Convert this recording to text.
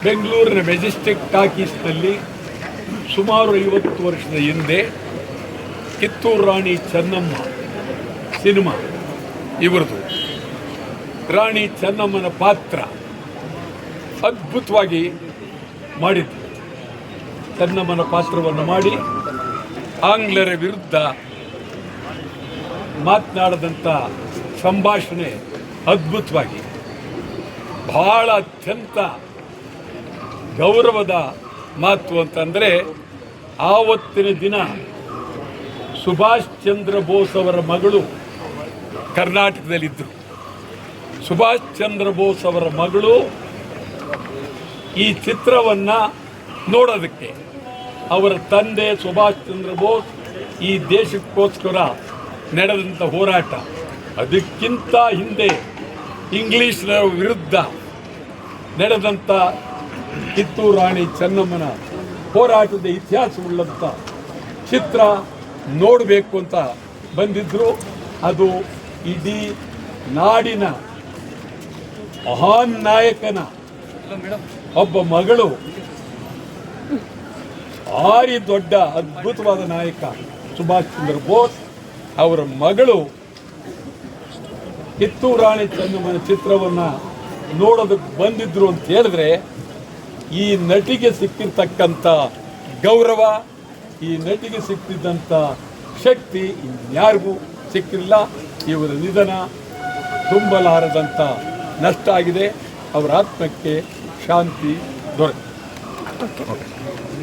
ಬೆಂಗಳೂರಿನ ಮೆಜೆಸ್ಟಿಕ್ ಟಾಕೀಸ್ನಲ್ಲಿ ಸುಮಾರು 50 ವರ್ಷದ ಹಿಂದೆ ಕಿತ್ತೂರು ರಾಣಿ ಚೆನ್ನಮ್ಮ ಸಿನಿಮಾ ಇವರದು. ರಾಣಿ ಚೆನ್ನಮ್ಮನ ಪಾತ್ರ ಅದ್ಭುತವಾಗಿ ಮಾಡಿದ್ರು. ಚೆನ್ನಮ್ಮನ ಪಾತ್ರವನ್ನು ಮಾಡಿ ಆಂಗ್ಲರ ವಿರುದ್ಧ ಮಾತನಾಡಿದಂಥ ಸಂಭಾಷಣೆ ಅದ್ಭುತವಾಗಿ, ಬಹಳ ಅತ್ಯಂತ ಗೌರವದ ಮಾತು ಅಂತಂದರೆ, ಆವತ್ತಿನ ದಿನ ಸುಭಾಷ್ ಚಂದ್ರ ಬೋಸ್ ಅವರ ಮಗಳು ಕರ್ನಾಟಕದಲ್ಲಿದ್ದರು. ಸುಭಾಷ್ ಚಂದ್ರ ಬೋಸ್ ಅವರ ಮಗಳು ಈ ಚಿತ್ರವನ್ನು ನೋಡೋದಕ್ಕೆ, ಅವರ ತಂದೆ ಸುಭಾಷ್ ಚಂದ್ರ ಬೋಸ್ ಈ ದೇಶಕ್ಕೋಸ್ಕರ ನಡೆದಂಥ ಹೋರಾಟ, ಅದಕ್ಕಿಂತ ಹಿಂದೆ ಇಂಗ್ಲೀಷರ ವಿರುದ್ಧ ನಡೆದಂಥ ಕಿತ್ತೂರು ರಾಣಿ ಚೆನ್ನಮ್ಮನ ಹೋರಾಟದ ಇತಿಹಾಸವುಳ್ಳಂಥ ಚಿತ್ರ ನೋಡಬೇಕು ಅಂತ ಬಂದಿದ್ದರು. ಅದು ಇಡೀ ನಾಡಿನ ಮಹಾನ್ ನಾಯಕನ ಒಬ್ಬ ಮಗಳು, ಭಾರಿ ದೊಡ್ಡ ಅದ್ಭುತವಾದ ನಾಯಕ ಸುಭಾಷ್ ಚಂದ್ರ ಬೋಸ್ ಅವರ ಮಗಳು ಕಿತ್ತೂರು ರಾಣಿ ಚೆನ್ನಮ್ಮನ ಚಿತ್ರವನ್ನು ನೋಡೋದಕ್ಕೆ ಬಂದಿದ್ರು ಅಂತ ಹೇಳಿದ್ರೆ, ಈ ನಟಿಗೆ ಸಿಕ್ಕಿರ್ತಕ್ಕಂಥ ಗೌರವ, ಈ ನಟಿಗೆ ಸಿಕ್ಕಿದ್ದಂಥ ಶಕ್ತಿ ಇನ್ಯಾರಿಗೂ ಸಿಕ್ಕಿಲ್ಲ. ಇವರ ನಿಧನ ತುಂಬಲಾರದಂಥ ನಷ್ಟ ಆಗಿದೆ. ಅವರ ಆತ್ಮಕ್ಕೆ ಶಾಂತಿ ದೊರಕಿದೆ.